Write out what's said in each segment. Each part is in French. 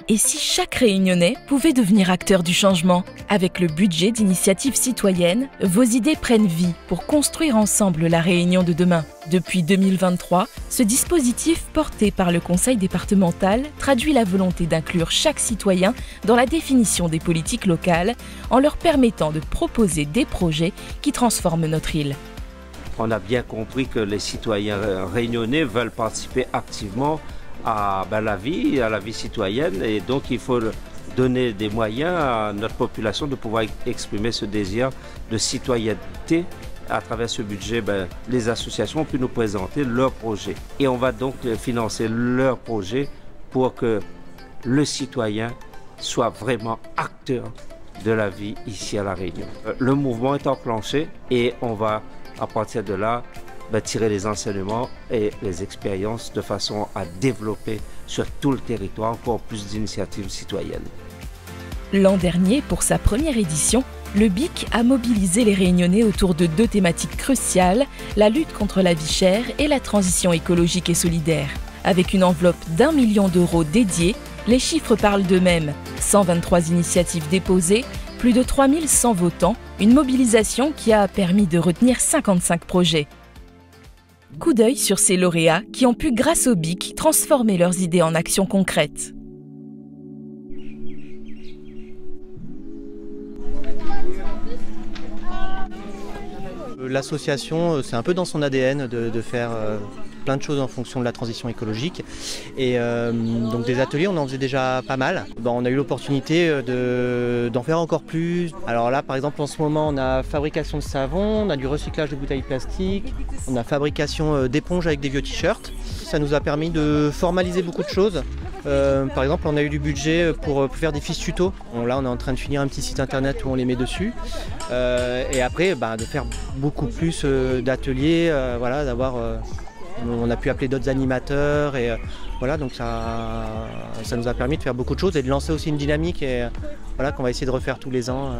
Et si chaque Réunionnais pouvait devenir acteur du changement? Avec le budget d'initiative citoyenne, vos idées prennent vie pour construire ensemble la Réunion de demain. Depuis 2023, ce dispositif porté par le Conseil départemental traduit la volonté d'inclure chaque citoyen dans la définition des politiques locales en leur permettant de proposer des projets qui transforment notre île. On a bien compris que les citoyens réunionnais veulent participer activement à la vie citoyenne, et donc il faut donner des moyens à notre population de pouvoir exprimer ce désir de citoyenneté. À travers ce budget, les associations ont pu nous présenter leurs projets et on va donc financer leurs projets pour que le citoyen soit vraiment acteur de la vie ici à La Réunion. Le mouvement est enclenché et on va à partir de là tirer les enseignements et les expériences de façon à développer sur tout le territoire encore plus d'initiatives citoyennes. L'an dernier, pour sa première édition, le BIC a mobilisé les Réunionnais autour de deux thématiques cruciales, la lutte contre la vie chère et la transition écologique et solidaire. Avec une enveloppe d'1 million d'euros dédiée, les chiffres parlent d'eux-mêmes. 123 initiatives déposées, plus de 3100 votants, une mobilisation qui a permis de retenir 55 projets. Coup d'œil sur ces lauréats qui ont pu, grâce au BIC, transformer leurs idées en actions concrètes. L'association, c'est un peu dans son ADN de faire plein de choses en fonction de la transition écologique. Et donc des ateliers, on en faisait déjà pas mal. On a eu l'opportunité d'en faire encore plus. Alors là, par exemple, en ce moment, on a fabrication de savon, on a du recyclage de bouteilles plastiques, on a fabrication d'éponges avec des vieux t-shirts. Ça nous a permis de formaliser beaucoup de choses. Par exemple, on a eu du budget pour faire des fiches tutos. Là, on est en train de finir un petit site internet où on les met dessus. Et après, de faire beaucoup plus d'ateliers, voilà, d'avoir... on a pu appeler d'autres animateurs et voilà, donc ça nous a permis de faire beaucoup de choses et de lancer aussi une dynamique et voilà, qu'on va essayer de refaire tous les ans.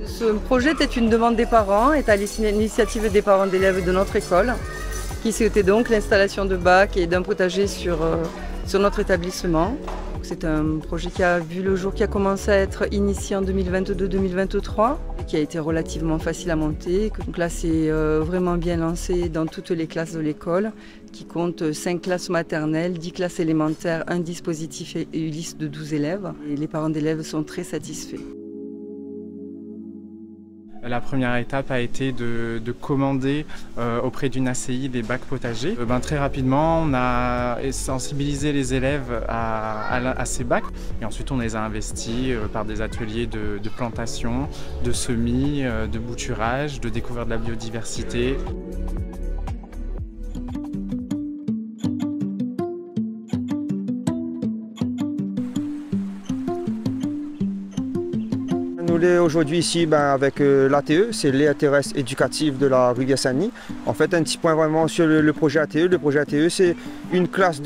Ce projet était une demande des parents, est à l'initiative des parents d'élèves de notre école, qui souhaitaient donc l'installation de bacs et d'un potager sur notre établissement. C'est un projet qui a vu le jour, qui a commencé à être initié en 2022-2023, qui a été relativement facile à monter. Donc là, c'est vraiment bien lancé dans toutes les classes de l'école, qui compte 5 classes maternelles, 10 classes élémentaires, un dispositif et une liste de 12 élèves. Et les parents d'élèves sont très satisfaits. La première étape a été de commander auprès d'une ACI des bacs potagers. Très rapidement, on a sensibilisé les élèves à ces bacs et ensuite on les a investis par des ateliers de plantation, de semis, de bouturage, de découverte de la biodiversité. Nous sommes aujourd'hui ici avec l'ATE, c'est l'intéresse éducative de la rivière Saint-Denis. En fait, un petit point vraiment sur le projet ATE. Le projet ATE, c'est une classe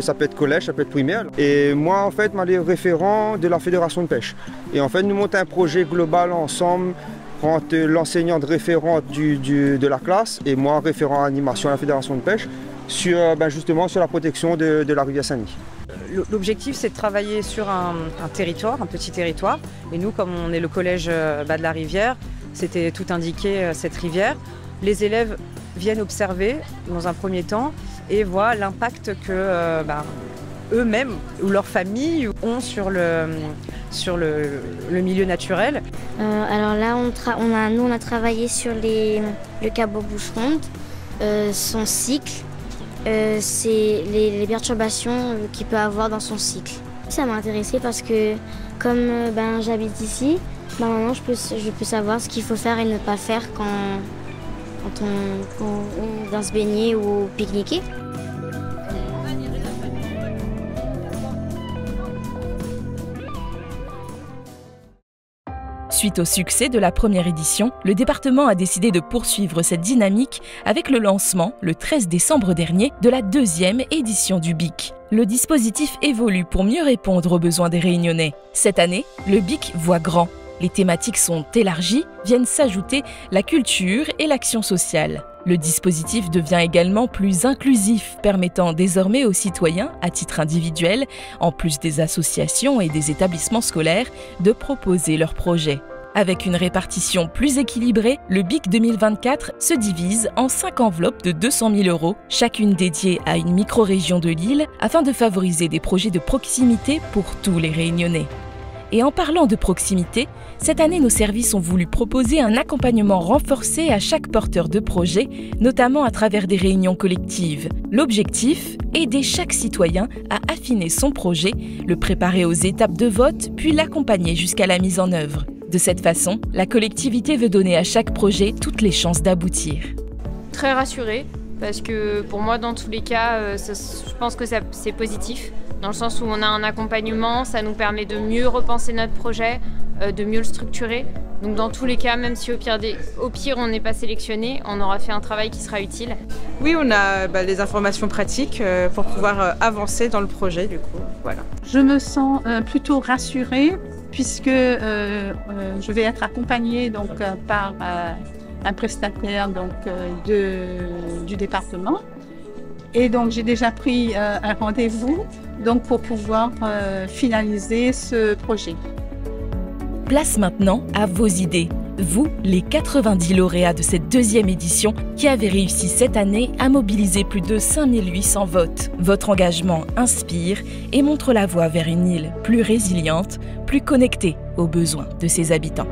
ça peut être collège, ça peut être primaire. Et moi, en fait, je suis référent de la fédération de pêche. Et en fait, nous montons un projet global ensemble entre l'enseignante référente de la classe et moi, référent animation à la fédération de pêche, sur, justement sur la protection de la rivière Saint-Denis. L'objectif, c'est de travailler sur un territoire, un petit territoire. Et nous, comme on est le collège de la rivière, c'était tout indiqué, cette rivière. Les élèves viennent observer dans un premier temps et voient l'impact que eux-mêmes ou leurs familles ont sur le milieu naturel. Alors là, nous, on a travaillé sur le cabot bouche-ronde, son cycle. C'est les perturbations qu'il peut avoir dans son cycle. Ça m'a intéressée parce que comme j'habite ici, maintenant je peux savoir ce qu'il faut faire et ne pas faire quand on vient se baigner ou pique-niquer. Suite au succès de la première édition, le département a décidé de poursuivre cette dynamique avec le lancement, le 13 décembre dernier, de la deuxième édition du BIC. Le dispositif évolue pour mieux répondre aux besoins des Réunionnais. Cette année, le BIC voit grand. Les thématiques sont élargies, viennent s'ajouter la culture et l'action sociale. Le dispositif devient également plus inclusif, permettant désormais aux citoyens, à titre individuel, en plus des associations et des établissements scolaires, de proposer leurs projets. Avec une répartition plus équilibrée, le BIC 2024 se divise en 5 enveloppes de 200 000 €, chacune dédiée à une micro-région de l'île, afin de favoriser des projets de proximité pour tous les Réunionnais. Et en parlant de proximité, cette année, nos services ont voulu proposer un accompagnement renforcé à chaque porteur de projet, notamment à travers des réunions collectives. L'objectif, aider chaque citoyen à affiner son projet, le préparer aux étapes de vote, puis l'accompagner jusqu'à la mise en œuvre. De cette façon, la collectivité veut donner à chaque projet toutes les chances d'aboutir. Très rassurée, parce que pour moi, dans tous les cas, je pense que c'est positif. Dans le sens où on a un accompagnement, ça nous permet de mieux repenser notre projet, de mieux le structurer. Donc dans tous les cas, même si au pire on n'est pas sélectionné, on aura fait un travail qui sera utile. Oui, on a les informations pratiques pour pouvoir avancer dans le projet du coup. Voilà. Je me sens plutôt rassurée puisque je vais être accompagnée donc, par un prestataire donc, du département. Et donc j'ai déjà pris un rendez-vous donc, pour pouvoir finaliser ce projet. Place maintenant à vos idées. Vous, les 90 lauréats de cette deuxième édition qui avez réussi cette année à mobiliser plus de 5800 votes. Votre engagement inspire et montre la voie vers une île plus résiliente, plus connectée aux besoins de ses habitants.